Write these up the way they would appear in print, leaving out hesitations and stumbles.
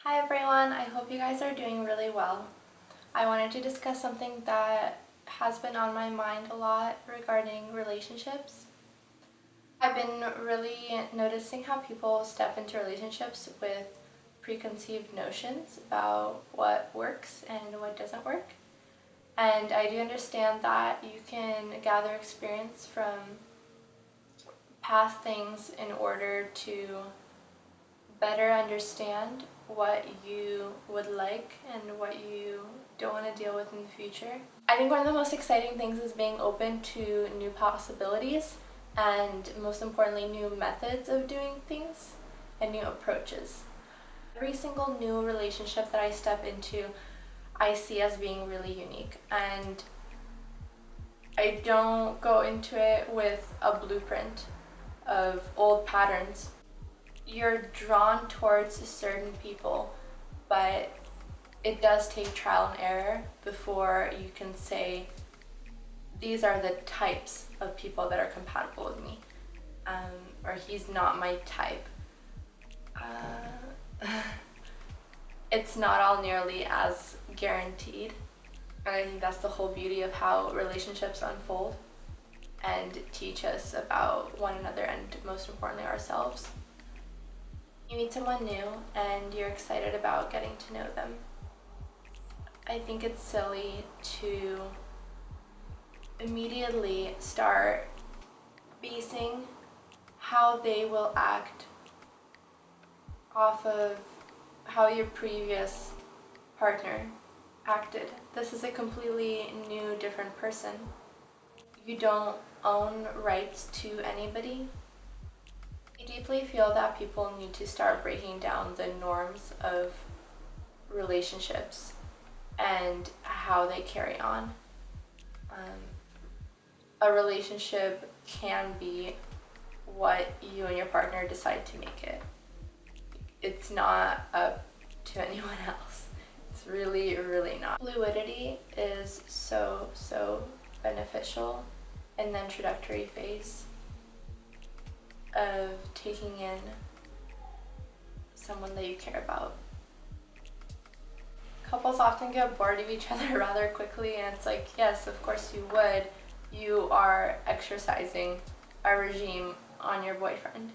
Hi everyone, I hope you guys are doing really well. I wanted to discuss something that has been on my mind a lot regarding relationships. I've been really noticing how people step into relationships with preconceived notions about what works and what doesn't work. And I do understand that you can gather experience from past things in order to better understand what you would like and what you don't want to deal with in the future. I think one of the most exciting things is being open to new possibilities and, most importantly, new methods of doing things and new approaches. Every single new relationship that I step into, I see as being really unique, and I don't go into it with a blueprint of old patterns. You're drawn towards certain people, but it does take trial and error before you can say these are the types of people that are compatible with me, or he's not my type. It's not all nearly as guaranteed, and I think that's the whole beauty of how relationships unfold and teach us about one another and, most importantly, ourselves. You meet someone new and you're excited about getting to know them. I think it's silly to immediately start basing how they will act off of how your previous partner acted. This is a completely new, different person. You don't own rights to anybody. I deeply feel that people need to start breaking down the norms of relationships and how they carry on. A relationship can be what you and your partner decide to make it. It's not up to anyone else. It's really, really not. Fluidity is so beneficial in the introductory phase of taking in someone that you care about. Couples often get bored of each other rather quickly, and it's like, yes, of course you would. You are exercising a regime on your boyfriend.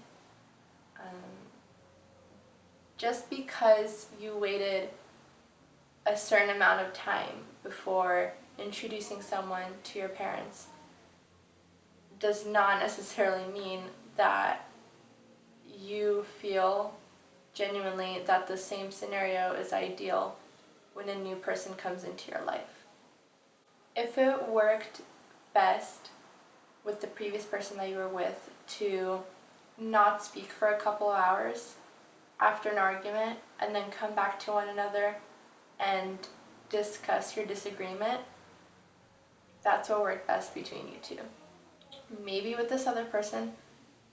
Just because you waited a certain amount of time before introducing someone to your parents does not necessarily mean that you feel genuinely that the same scenario is ideal when a new person comes into your life. If it worked best with the previous person that you were with to not speak for a couple hours after an argument and then come back to one another and discuss your disagreement, that's what worked best between you two. Maybe with this other person,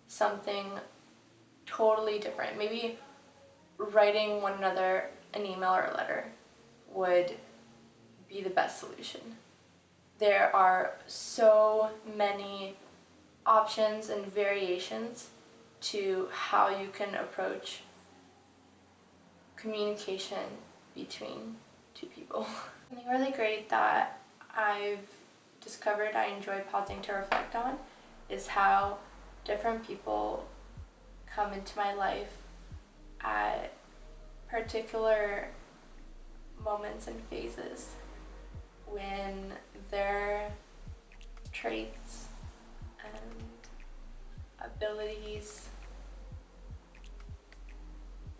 something totally different. Maybe writing one another an email or a letter would be the best solution. There are so many options and variations to how you can approach communication between two people. Something really great that I've discovered I enjoy pausing to reflect on is how different people come into my life at particular moments and phases when their traits and abilities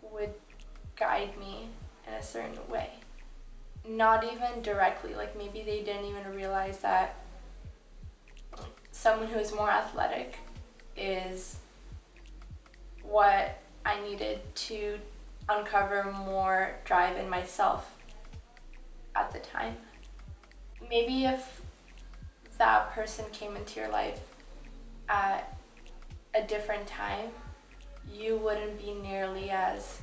would guide me in a certain way. Not even directly, like maybe they didn't even realize that someone who is more athletic is what I needed to uncover more drive in myself at the time. Maybe if that person came into your life at a different time, you wouldn't be nearly as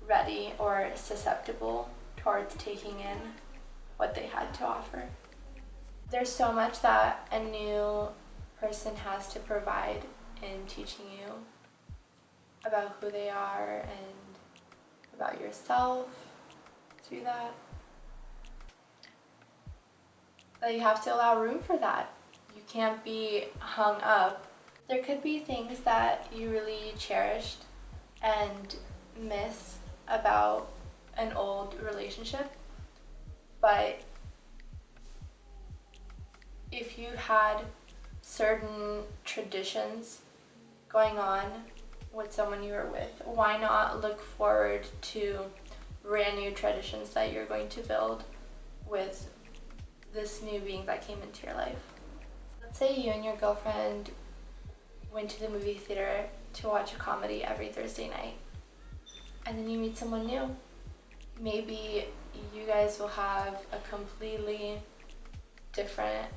ready or susceptible towards taking in what they had to offer. There's so much that a new person has to provide in teaching you about who they are and about yourself through that. But you have to allow room for that. You can't be hung up. There could be things that you really cherished and miss about an old relationship, but if you had certain traditions going on with someone you were with, why not look forward to brand new traditions that you're going to build with this new being that came into your life? Let's say you and your girlfriend went to the movie theater to watch a comedy every Thursday night, and then you meet someone new. Maybe you guys will have a completely different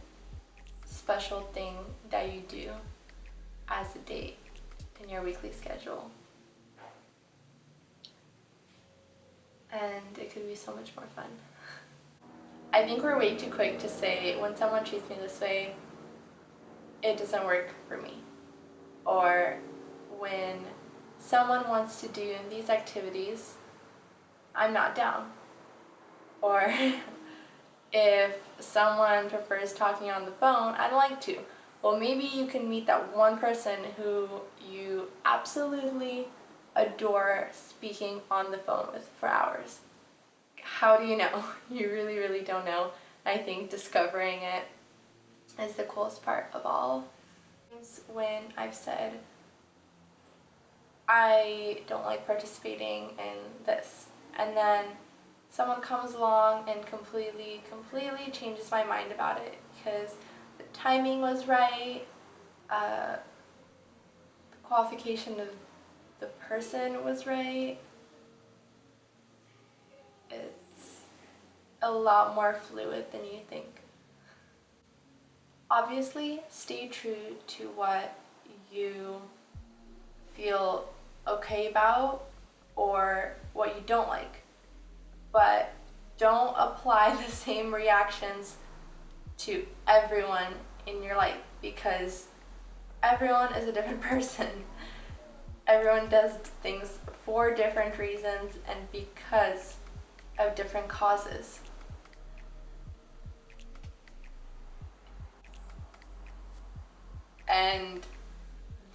special thing that you do as a date in your weekly schedule. And it could be so much more fun. I think we're way too quick to say, when someone treats me this way, it doesn't work for me. Or when someone wants to do these activities, I'm not down. Or if someone prefers talking on the phone, I'd like to. Well, maybe you can meet that one person who you absolutely adore speaking on the phone with for hours. How do you know? You really, really don't know. I think discovering it is the coolest part of all. When I've said, I don't like participating in this, and then someone comes along and completely changes my mind about it because the timing was right, the qualification of the person was right. It's a lot more fluid than you think. Obviously, stay true to what you feel okay about or what you don't like, but don't apply the same reactions to everyone in your life, because everyone is a different person. Everyone does things for different reasons and because of different causes. And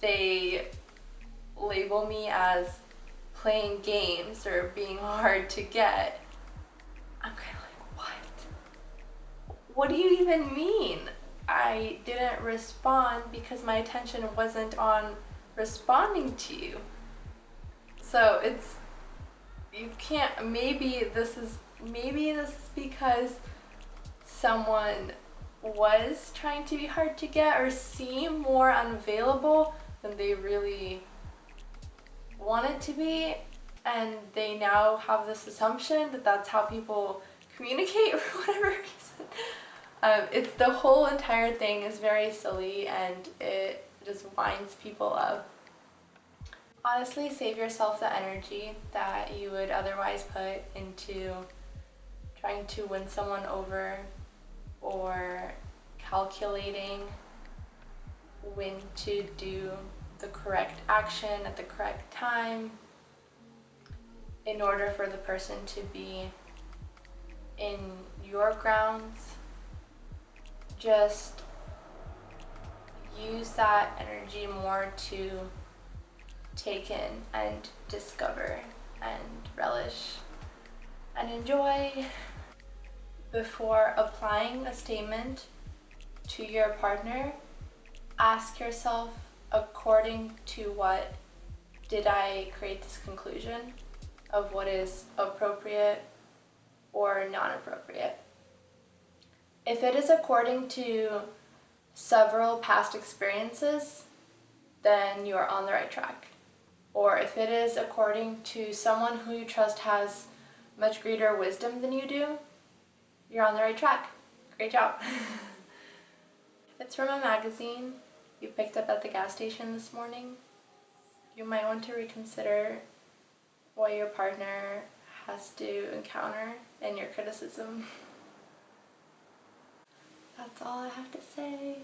they label me as playing games or being hard to get. I'm kind of like, what? What do you even mean? I didn't respond because my attention wasn't on responding to you. So you can't, maybe this is because someone was trying to be hard to get or seem more unavailable than they really wanted to be, and they now have this assumption that that's how people communicate for whatever reason. It's the whole entire thing is very silly and it just winds people up. Honestly, save yourself the energy that you would otherwise put into trying to win someone over or calculating when to do the correct action at the correct time in order for the person to be in your grounds. Just use that energy more to take in and discover and relish and enjoy. Before applying a statement to your partner, ask yourself, according to what did I create this conclusion of what is appropriate or non-appropriate? If it is according to several past experiences, then you are on the right track. Or if it is according to someone who you trust has much greater wisdom than you do, you're on the right track. Great job. If it's from a magazine you picked up at the gas station this morning, you might want to reconsider what your partner has to encounter in your criticism. That's all I have to say.